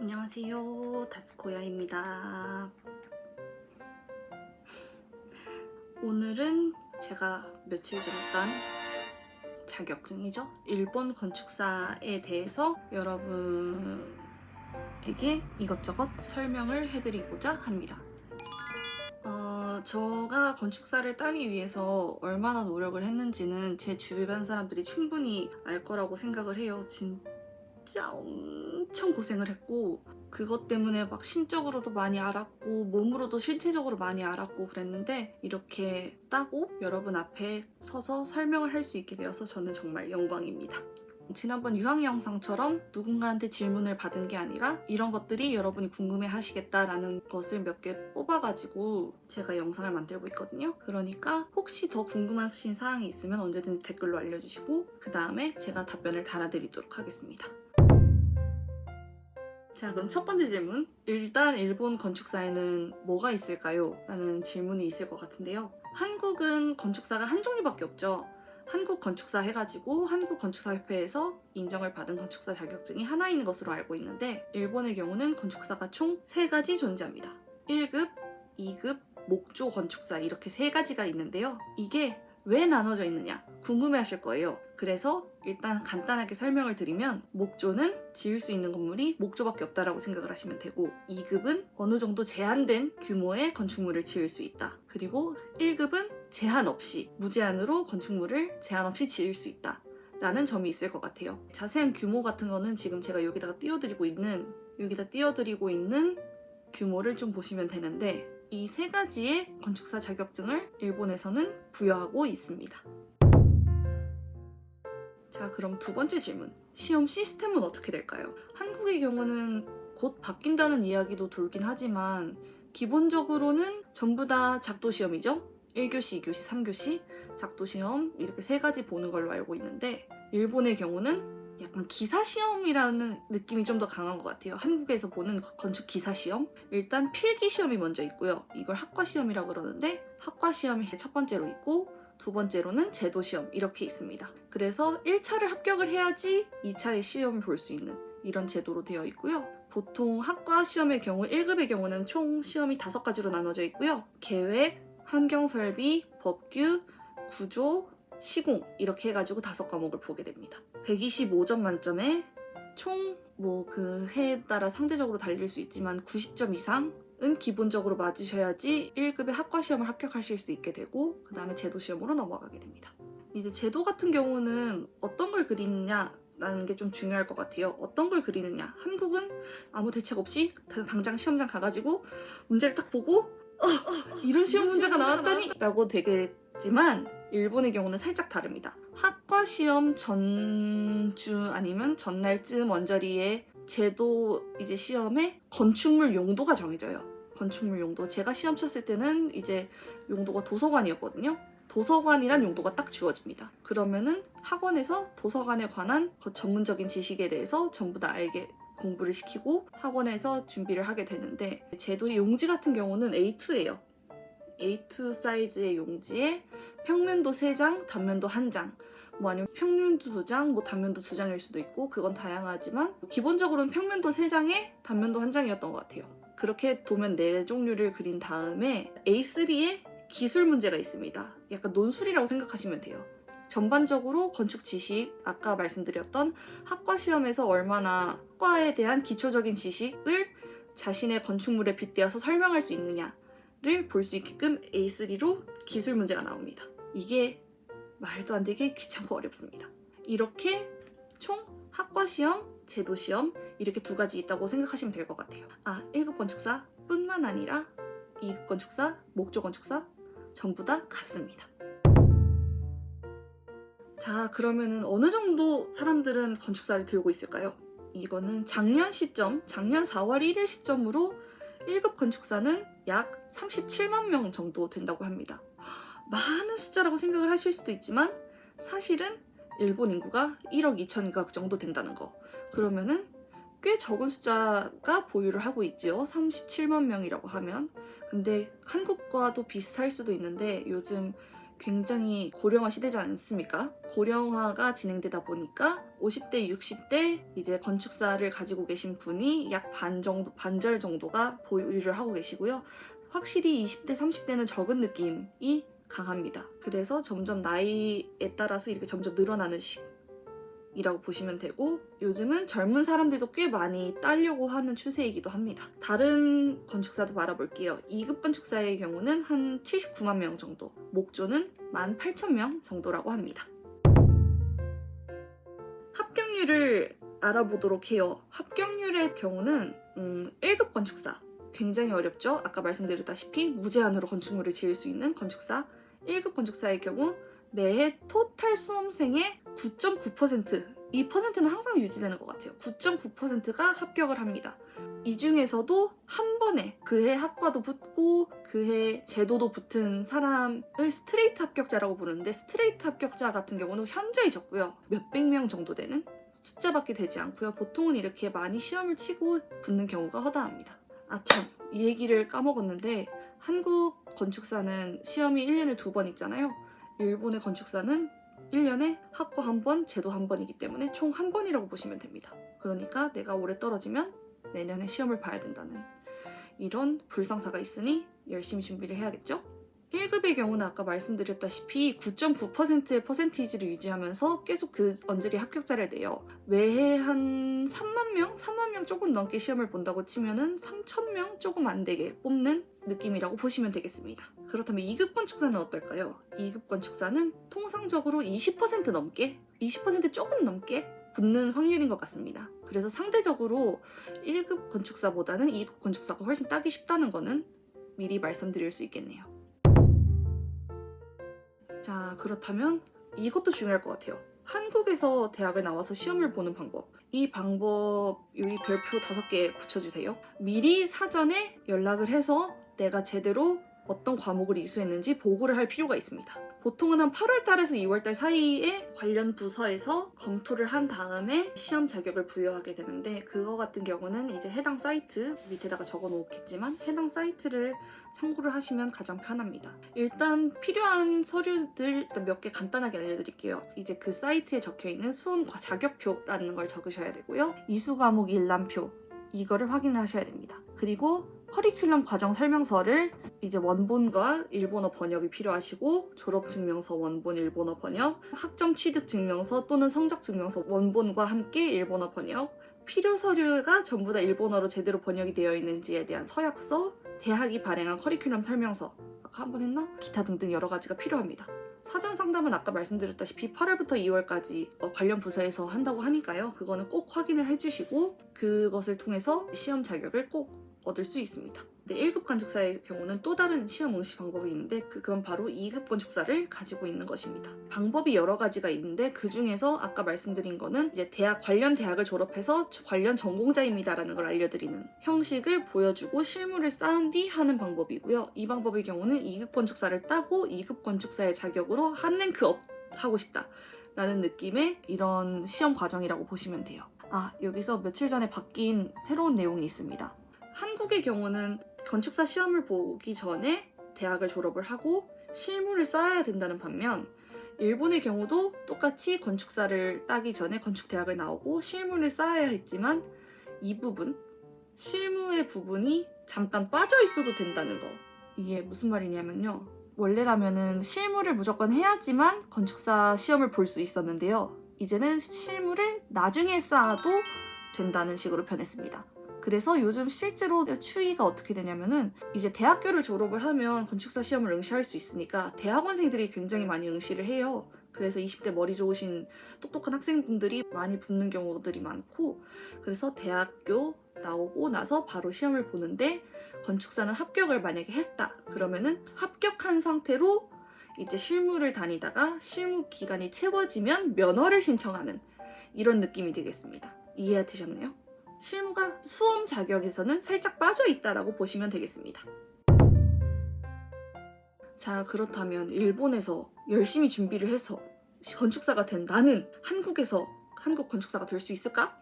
안녕하세요, 다스코야입니다. 오늘은 제가 며칠 전에 딴 자격증이죠. 일본 건축사에 대해서 여러분에게 이것저것 설명을 해드리고자 합니다. 제가 건축사를 따기 위해서 얼마나 노력을 했는지는 제 주변 사람들이 충분히 알 거라고 생각을 해요. 진짜 엄청 고생을 했고, 그것 때문에 막 심적으로도 많이 알았고 몸으로도 신체적으로 많이 알았고 그랬는데, 이렇게 따고 여러분 앞에 서서 설명을 할 수 있게 되어서 저는 정말 영광입니다. 지난번 유학 영상처럼 누군가한테 질문을 받은 게 아니라 이런 것들이 여러분이 궁금해 하시겠다라는 것을 몇 개 뽑아가지고 제가 영상을 만들고 있거든요. 그러니까 혹시 더 궁금하신 사항이 있으면 언제든지 댓글로 알려주시고 그 다음에 제가 답변을 달아드리도록 하겠습니다. 자, 그럼 첫 번째 질문. 일단 일본 건축사에는 뭐가 있을까요? 라는 질문이 있을 것 같은데요. 한국은 건축사가 한 종류밖에 없죠. 한국 건축사 해가지고 한국 건축사협회에서 인정을 받은 건축사 자격증이 하나 있는 것으로 알고 있는데, 일본의 경우는 건축사가 총 3가지 존재합니다. 1급, 2급, 목조 건축사, 이렇게 3가지가 있는데요. 이게 왜 나눠져 있느냐 궁금해하실 거예요. 그래서 일단 간단하게 설명을 드리면, 목조는 지을 수 있는 건물이 목조밖에 없다라고 생각을 하시면 되고, 2급은 어느 정도 제한된 규모의 건축물을 지을 수 있다. 그리고 1급은 제한 없이, 무제한으로 건축물을 제한 없이 지을 수 있다 라는 점이 있을 것 같아요. 자세한 규모 같은 거는 지금 제가 여기다 띄워드리고 있는 규모를 좀 보시면 되는데, 이 3가지의 건축사 자격증을 일본에서는 부여하고 있습니다. 자, 그럼 두 번째 질문. 시험 시스템은 어떻게 될까요? 한국의 경우는 곧 바뀐다는 이야기도 돌긴 하지만 기본적으로는 전부 다 작도시험이죠. 1교시, 2교시, 3교시 작도시험, 이렇게 3가지 보는 걸로 알고 있는데, 일본의 경우는 약간 기사시험이라는 느낌이 좀 더 강한 것 같아요. 한국에서 보는 건축 기사시험. 일단 필기시험이 먼저 있고요. 이걸 학과시험이라고 그러는데, 학과시험이 첫 번째로 있고 두 번째로는 제도시험, 이렇게 있습니다. 그래서 1차를 합격을 해야지 2차의 시험을 볼 수 있는 이런 제도로 되어 있고요. 보통 학과 시험의 경우 1급의 경우는 총 시험이 5가지로 나눠져 있고요. 계획, 환경설비, 법규, 구조, 시공, 이렇게 해가지고 5과목을 보게 됩니다. 125점 만점에 총 그 해에 따라 상대적으로 달릴 수 있지만 90점 이상은 기본적으로 맞으셔야지 1급의 학과 시험을 합격하실 수 있게 되고, 그 다음에 제도 시험으로 넘어가게 됩니다. 이제 제도 같은 경우는 어떤 걸 그리느냐라는 게 좀 중요할 것 같아요. 어떤 걸 그리느냐. 한국은 아무 대책 없이 당장 시험장 가가지고 문제를 딱 보고 이런 시험 문제가 나왔다니! 라고 되겠지만, 일본의 경우는 살짝 다릅니다. 학과 시험 전주 아니면 전날쯤 언저리에 제도 이제 시험에 건축물 용도가 정해져요. 건축물 용도. 제가 시험 쳤을 때는 이제 용도가 도서관이었거든요. 도서관이란 용도가 딱 주어집니다. 그러면은 학원에서 도서관에 관한 전문적인 지식에 대해서 전부 다 알게 공부를 시키고 학원에서 준비를 하게 되는데, 제도의 용지 같은 경우는 A2예요. A2 사이즈의 용지에 평면도 3장, 단면도 1장, 아니면 평면도 2장, 단면도 2장일 수도 있고, 그건 다양하지만 기본적으로는 평면도 3장에 단면도 1장이었던 것 같아요. 그렇게 도면 4종류를 그린 다음에 A3에 기술 문제가 있습니다. 약간 논술이라고 생각하시면 돼요. 전반적으로 건축 지식, 아까 말씀드렸던 학과 시험에서 얼마나 학과에 대한 기초적인 지식을 자신의 건축물에 빗대어서 설명할 수 있느냐를 볼 수 있게끔 A3로 기술 문제가 나옵니다. 이게 말도 안 되게 귀찮고 어렵습니다. 이렇게 총 학과 시험, 제도 시험, 이렇게 2가지 있다고 생각하시면 될 것 같아요. 1급 건축사 뿐만 아니라 2급 건축사, 목조 건축사 전부 다 같습니다. 자, 그러면은 어느 정도 사람들은 건축사를 들고 있을까요? 이거는 작년 4월 1일 시점으로 1급 건축사는 약 37만 명 정도 된다고 합니다. 많은 숫자라고 생각을 하실 수도 있지만, 사실은 일본 인구가 1억 2천가 정도 된다는 거. 그러면은 꽤 적은 숫자가 보유를 하고 있죠. 37만 명이라고 하면. 근데 한국과도 비슷할 수도 있는데, 요즘 굉장히 고령화 시대지 않습니까? 고령화가 진행되다 보니까 50대, 60대 이제 건축사를 가지고 계신 분이 약 반절 정도가 보유를 하고 계시고요. 확실히 20대, 30대는 적은 느낌이 강합니다. 그래서 점점 나이에 따라서 이렇게 점점 늘어나는 시기라고 보시면 되고, 요즘은 젊은 사람들도 꽤 많이 따려고 하는 추세이기도 합니다. 다른 건축사도 바라볼게요. 2급 건축사의 경우는 한 79만 명 정도, 목조는 18,000명 정도라고 합니다. 합격률을 알아보도록 해요. 합격률의 경우는 1급 건축사 굉장히 어렵죠. 아까 말씀드렸다시피 무제한으로 건축물을 지을 수 있는 건축사 1급 건축사의 경우 매해 토탈 수험생의 9.9%, 이 퍼센트는 항상 유지되는 것 같아요. 9.9%가 합격을 합니다. 이 중에서도 한 번에 그해 학과도 붙고 그해 제도도 붙은 사람을 스트레이트 합격자라고 부르는데, 스트레이트 합격자 같은 경우는 현저히 적고요. 몇백 명 정도 되는 숫자밖에 되지 않고요. 보통은 이렇게 많이 시험을 치고 붙는 경우가 허다합니다. 참, 이 얘기를 까먹었는데 한국 건축사는 시험이 1년에 2번 있잖아요. 일본의 건축사는 1년에 학과 1번, 제도 1번이기 때문에 총 1번이라고 보시면 됩니다. 그러니까 내가 올해 떨어지면 내년에 시험을 봐야 된다는 이런 불상사가 있으니 열심히 준비를 해야겠죠? 1급의 경우는 아까 말씀드렸다시피 9.9%의 퍼센티지를 유지하면서 계속 그 언저리 합격자를 내요. 매해 한 3만 명 조금 넘게 시험을 본다고 치면은 3,000명 조금 안 되게 뽑는 느낌이라고 보시면 되겠습니다. 그렇다면 2급 건축사는 어떨까요? 2급 건축사는 통상적으로 20% 넘게, 20% 조금 넘게 붙는 확률인 것 같습니다. 그래서 상대적으로 1급 건축사보다는 2급 건축사가 훨씬 따기 쉽다는 거는 미리 말씀드릴 수 있겠네요. 자, 그렇다면 이것도 중요할 것 같아요. 한국에서 대학을 나와서 시험을 보는 방법. 이 방법 여기 별표 5개 붙여주세요. 미리 사전에 연락을 해서 내가 제대로 어떤 과목을 이수했는지 보고를 할 필요가 있습니다. 보통은 한 8월 달에서 2월 달 사이에 관련 부서에서 검토를 한 다음에 시험 자격을 부여하게 되는데, 그거 같은 경우는 이제 해당 사이트 밑에다가 적어 놓겠지만 해당 사이트를 참고를 하시면 가장 편합니다. 일단 필요한 서류들 몇 개 간단하게 알려드릴게요. 이제 그 사이트에 적혀있는 수험 자격표라는 걸 적으셔야 되고요. 이수 과목 일람표, 이거를 확인을 하셔야 됩니다. 그리고 커리큘럼 과정 설명서를 이제 원본과 일본어 번역이 필요하시고, 졸업증명서 원본 일본어 번역, 학점 취득 증명서 또는 성적 증명서 원본과 함께 일본어 번역, 필요 서류가 전부 다 일본어로 제대로 번역이 되어 있는지에 대한 서약서, 대학이 발행한 커리큘럼 설명서, 아까 한번 했나? 기타 등등 여러 가지가 필요합니다. 사전 상담은 아까 말씀드렸다시피 8월부터 2월까지 관련 부서에서 한다고 하니까요. 그거는 꼭 확인을 해주시고 그것을 통해서 시험 자격을 꼭 얻을 수 있습니다. 근데 1급 건축사의 경우는 또 다른 시험 응시 방법이 있는데, 그건 바로 2급 건축사를 가지고 있는 것입니다. 방법이 여러 가지가 있는데 그 중에서 아까 말씀드린 거는 이제 관련 대학을 졸업해서 관련 전공자입니다라는 걸 알려드리는 형식을 보여주고 실무를 쌓은 뒤 하는 방법이고요. 이 방법의 경우는 2급 건축사를 따고 2급 건축사의 자격으로 한 랭크 업 하고 싶다 라는 느낌의 이런 시험 과정이라고 보시면 돼요. 여기서 며칠 전에 바뀐 새로운 내용이 있습니다. 한국의 경우는 건축사 시험을 보기 전에 대학을 졸업을 하고 실무를 쌓아야 된다는 반면, 일본의 경우도 똑같이 건축사를 따기 전에 건축대학을 나오고 실무를 쌓아야 했지만 이 부분, 실무의 부분이 잠깐 빠져 있어도 된다는 거. 이게 무슨 말이냐면요. 원래라면은 실무를 무조건 해야지만 건축사 시험을 볼 수 있었는데요. 이제는 실무를 나중에 쌓아도 된다는 식으로 변했습니다. 그래서 요즘 실제로 추이가 어떻게 되냐면은, 이제 대학교를 졸업을 하면 건축사 시험을 응시할 수 있으니까 대학원생들이 굉장히 많이 응시를 해요. 그래서 20대 머리 좋으신 똑똑한 학생분들이 많이 붙는 경우들이 많고, 그래서 대학교 나오고 나서 바로 시험을 보는데, 건축사는 합격을 만약에 했다 그러면은 합격한 상태로 이제 실무를 다니다가 실무 기간이 채워지면 면허를 신청하는 이런 느낌이 되겠습니다. 이해되셨나요? 실무가 수험 자격에서는 살짝 빠져 있다라고 보시면 되겠습니다. 자, 그렇다면 일본에서 열심히 준비를 해서 건축사가 된 나는 한국에서 한국 건축사가 될 수 있을까?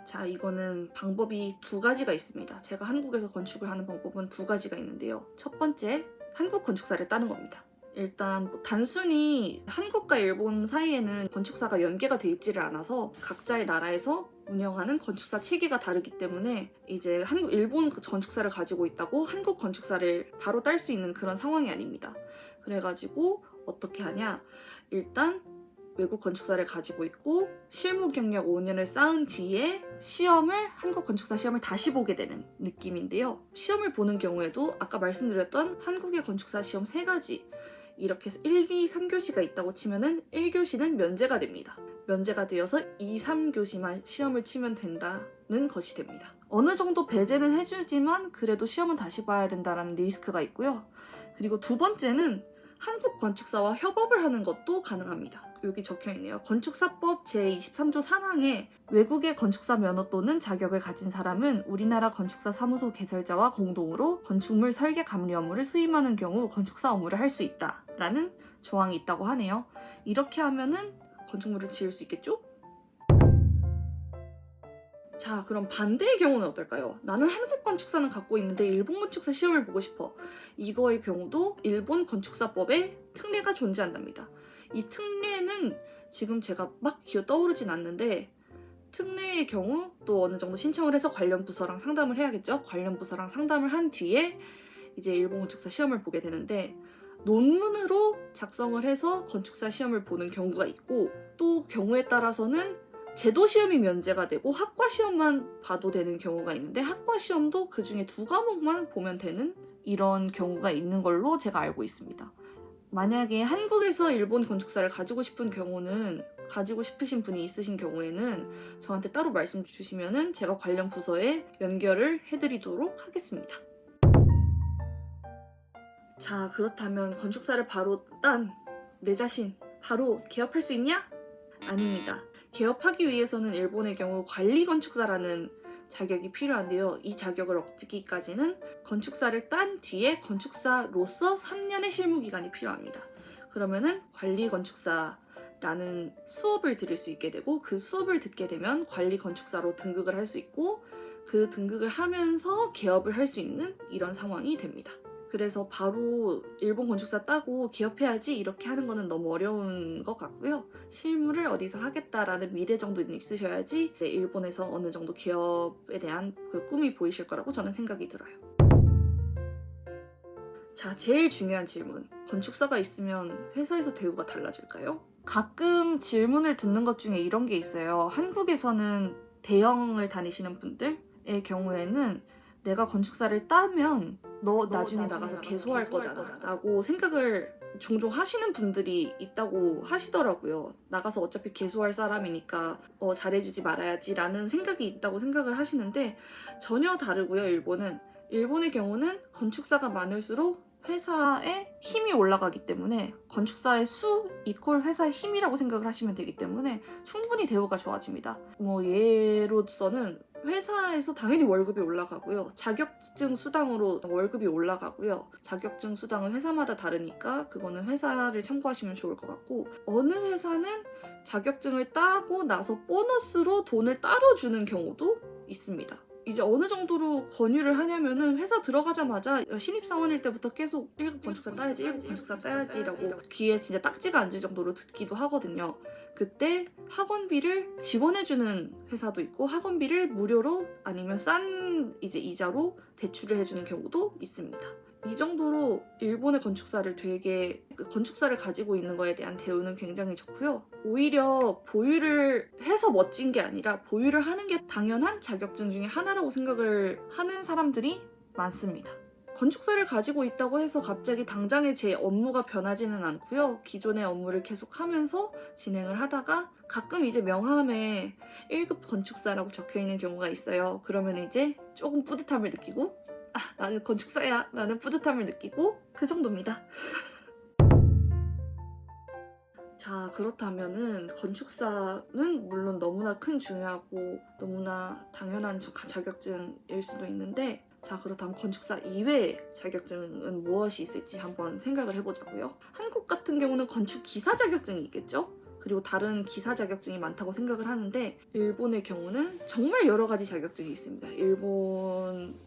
자, 이거는 방법이 2가지가 있습니다. 제가 한국에서 건축을 하는 방법은 2가지가 있는데요. 첫 번째, 한국 건축사를 따는 겁니다. 일단 뭐 단순히 한국과 일본 사이에는 건축사가 연계가 돼 있지를 않아서 각자의 나라에서 운영하는 건축사 체계가 다르기 때문에 이제 일본 건축사를 가지고 있다고 한국 건축사를 바로 딸 수 있는 그런 상황이 아닙니다. 그래가지고 어떻게 하냐? 일단 외국 건축사를 가지고 있고 실무 경력 5년을 쌓은 뒤에 한국 건축사 시험을 다시 보게 되는 느낌인데요. 시험을 보는 경우에도 아까 말씀드렸던 한국의 건축사 시험 3가지 이렇게 1, 2, 3교시가 있다고 치면은 1교시는 면제가 됩니다. 면제가 되어서 2, 3교시만 시험을 치면 된다는 것이 됩니다. 어느 정도 배제는 해주지만 그래도 시험은 다시 봐야 된다는 리스크가 있고요. 그리고 두 번째는 한국 건축사와 협업을 하는 것도 가능합니다. 여기 적혀있네요. 건축사법 제23조 3항에 외국의 건축사 면허 또는 자격을 가진 사람은 우리나라 건축사 사무소 개설자와 공동으로 건축물 설계 감리 업무를 수임하는 경우 건축사 업무를 할 수 있다 라는 조항이 있다고 하네요. 이렇게 하면은 건축물을 지을 수 있겠죠? 자, 그럼 반대의 경우는 어떨까요? 나는 한국 건축사는 갖고 있는데 일본 건축사 시험을 보고 싶어. 이거의 경우도 일본 건축사법에 특례가 존재한답니다. 이 특례는 지금 제가 막 기어 떠오르진 않는데 특례의 경우 또 어느 정도 신청을 해서 관련 부서랑 상담을 해야겠죠? 관련 부서랑 상담을 한 뒤에 이제 일본 건축사 시험을 보게 되는데 논문으로 작성을 해서 건축사 시험을 보는 경우가 있고 또 경우에 따라서는 제도 시험이 면제가 되고 학과 시험만 봐도 되는 경우가 있는데 학과 시험도 그 중에 2과목만 보면 되는 이런 경우가 있는 걸로 제가 알고 있습니다. 만약에 한국에서 일본 건축사를 가지고 싶으신 분이 있으신 경우에는 저한테 따로 말씀 주시면은 제가 관련 부서에 연결을 해드리도록 하겠습니다. 자, 그렇다면 건축사를 바로 딴 내 자신 바로 개업할 수 있냐? 아닙니다. 개업하기 위해서는 일본의 경우 관리건축사라는 자격이 필요한데요. 이 자격을 얻기까지는 건축사를 딴 뒤에 건축사로서 3년의 실무기간이 필요합니다. 그러면은 관리건축사라는 수업을 들을 수 있게 되고 그 수업을 듣게 되면 관리건축사로 등극을 할 수 있고 그 등극을 하면서 개업을 할 수 있는 이런 상황이 됩니다. 그래서 바로 일본 건축사 따고 개업해야지 이렇게 하는 거는 너무 어려운 것 같고요. 실무를 어디서 하겠다라는 미래 정도는 있으셔야지 일본에서 어느 정도 개업에 대한 그 꿈이 보이실 거라고 저는 생각이 들어요. 자, 제일 중요한 질문. 건축사가 있으면 회사에서 대우가 달라질까요? 가끔 질문을 듣는 것 중에 이런 게 있어요. 한국에서는 대형을 다니시는 분들의 경우에는 내가 건축사를 따면 너 나중에 나가서 개소할 거잖아 라고 생각을 종종 하시는 분들이 있다고 하시더라고요. 나가서 어차피 개소할 사람이니까 잘해주지 말아야지 라는 생각이 있다고 생각을 하시는데 전혀 다르고요. 일본의 경우는 건축사가 많을수록 회사의 힘이 올라가기 때문에 건축사의 수 이퀄 회사의 힘이라고 생각을 하시면 되기 때문에 충분히 대우가 좋아집니다. 예로서는 회사에서 당연히 월급이 올라가고요. 자격증 수당으로 월급이 올라가고요. 자격증 수당은 회사마다 다르니까 그거는 회사를 참고하시면 좋을 것 같고 어느 회사는 자격증을 따고 나서 보너스로 돈을 따로 주는 경우도 있습니다. 이제 어느 정도로 권유를 하냐면은 회사 들어가자마자 신입사원일 때부터 계속 1급 건축사 따야지 1급 건축사 따야지 라고 귀에 진짜 딱지가 앉을 정도로 듣기도 하거든요. 그때 학원비를 지원해주는 회사도 있고 학원비를 무료로 아니면 싼 이자로 대출을 해주는 경우도 있습니다. 이 정도로 일본의 건축사를 건축사를 가지고 있는 거에 대한 대우는 굉장히 좋고요. 오히려 보유를 해서 멋진 게 아니라 보유를 하는 게 당연한 자격증 중에 하나라고 생각을 하는 사람들이 많습니다. 건축사를 가지고 있다고 해서 갑자기 당장에 제 업무가 변하지는 않고요. 기존의 업무를 계속 하면서 진행을 하다가 가끔 이제 명함에 1급 건축사라고 적혀있는 경우가 있어요. 그러면 이제 조금 뿌듯함을 느끼고 나는 건축사야 라는 뿌듯함을 느끼고 그 정도입니다. 자, 그렇다면은 건축사는 물론 너무나 중요하고 너무나 당연한 자격증일 수도 있는데 자, 그렇다면 건축사 이외의 자격증은 무엇이 있을지 한번 생각을 해보자고요. 한국 같은 경우는 건축기사 자격증이 있겠죠? 그리고 다른 기사 자격증이 많다고 생각을 하는데 일본의 경우는 정말 여러 가지 자격증이 있습니다. 일본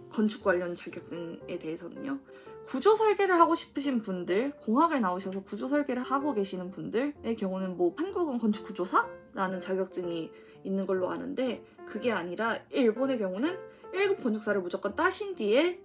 건축 관련 자격증에 대해서는요. 구조 설계를 하고 싶으신 분들, 공학을 나오셔서 구조 설계를 하고 계시는 분들의 경우는 뭐 한국은 건축 구조사라는 자격증이 있는 걸로 아는데, 그게 아니라 일본의 경우는 1급 건축사를 무조건 따신 뒤에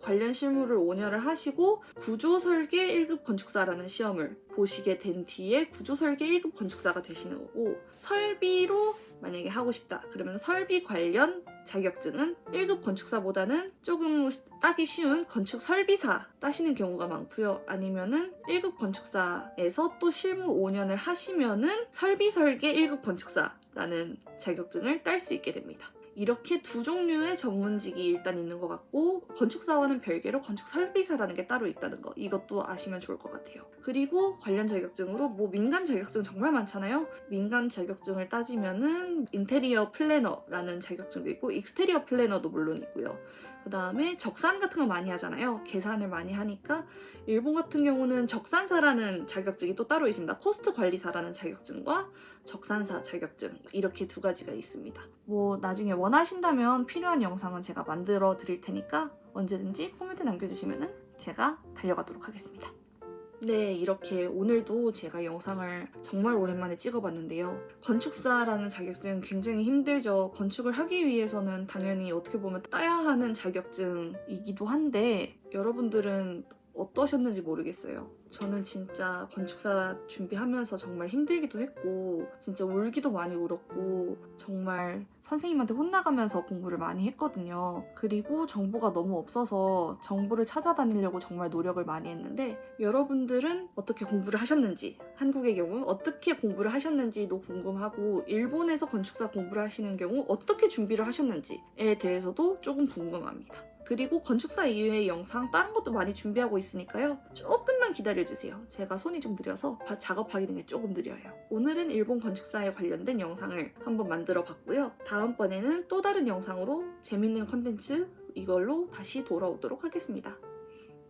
관련 실무를 5년을 하시고 구조 설계 1급 건축사라는 시험을 보시게 된 뒤에 구조 설계 1급 건축사가 되시는 거고, 설비로 만약에 하고 싶다 그러면 설비 관련 자격증은 1급 건축사보다는 조금 따기 쉬운 건축 설비사 따시는 경우가 많고요. 아니면은 1급 건축사에서 또 실무 5년을 하시면은 설비 설계 1급 건축사라는 자격증을 딸 수 있게 됩니다. 이렇게 두 종류의 전문직이 일단 있는 것 같고, 건축사와는 별개로 건축 설비사라는 게 따로 있다는 거, 이것도 아시면 좋을 것 같아요. 그리고 관련 자격증으로 뭐 민간 자격증 정말 많잖아요. 민간 자격증을 따지면은 인테리어 플래너라는 자격증도 있고 익스테리어 플래너도 물론 있고요. 그 다음에 적산 같은 거 많이 하잖아요. 계산을 많이 하니까 일본 같은 경우는 적산사라는 자격증이 또 따로 있습니다. 코스트 관리사라는 자격증과 적산사 자격증, 이렇게 두 가지가 있습니다. 뭐 나중에 원하신다면 필요한 영상은 제가 만들어 드릴 테니까 언제든지 코멘트 남겨주시면 제가 달려가도록 하겠습니다. 네, 이렇게 오늘도 제가 영상을 정말 오랜만에 찍어봤는데요. 건축사라는 자격증은 굉장히 힘들죠. 건축을 하기 위해서는 당연히 어떻게 보면 따야 하는 자격증이기도 한데, 여러분들은 어떠셨는지 모르겠어요. 저는 진짜 건축사 준비하면서 정말 힘들기도 했고 진짜 울기도 많이 울었고 정말 선생님한테 혼나가면서 공부를 많이 했거든요. 그리고 정보가 너무 없어서 정보를 찾아다니려고 정말 노력을 많이 했는데, 여러분들은 어떻게 공부를 하셨는지, 한국의 경우 어떻게 공부를 하셨는지도 궁금하고, 일본에서 건축사 공부를 하시는 경우 어떻게 준비를 하셨는지에 대해서도 조금 궁금합니다. 그리고 건축사 이외의 영상 다른 것도 많이 준비하고 있으니까요. 조금만 기다려주세요. 제가 손이 좀 느려서 작업하기는 게 조금 느려요. 오늘은 일본 건축사에 관련된 영상을 한번 만들어 봤고요. 다음번에는 또 다른 영상으로 재밌는 컨텐츠 이걸로 다시 돌아오도록 하겠습니다.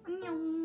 안녕.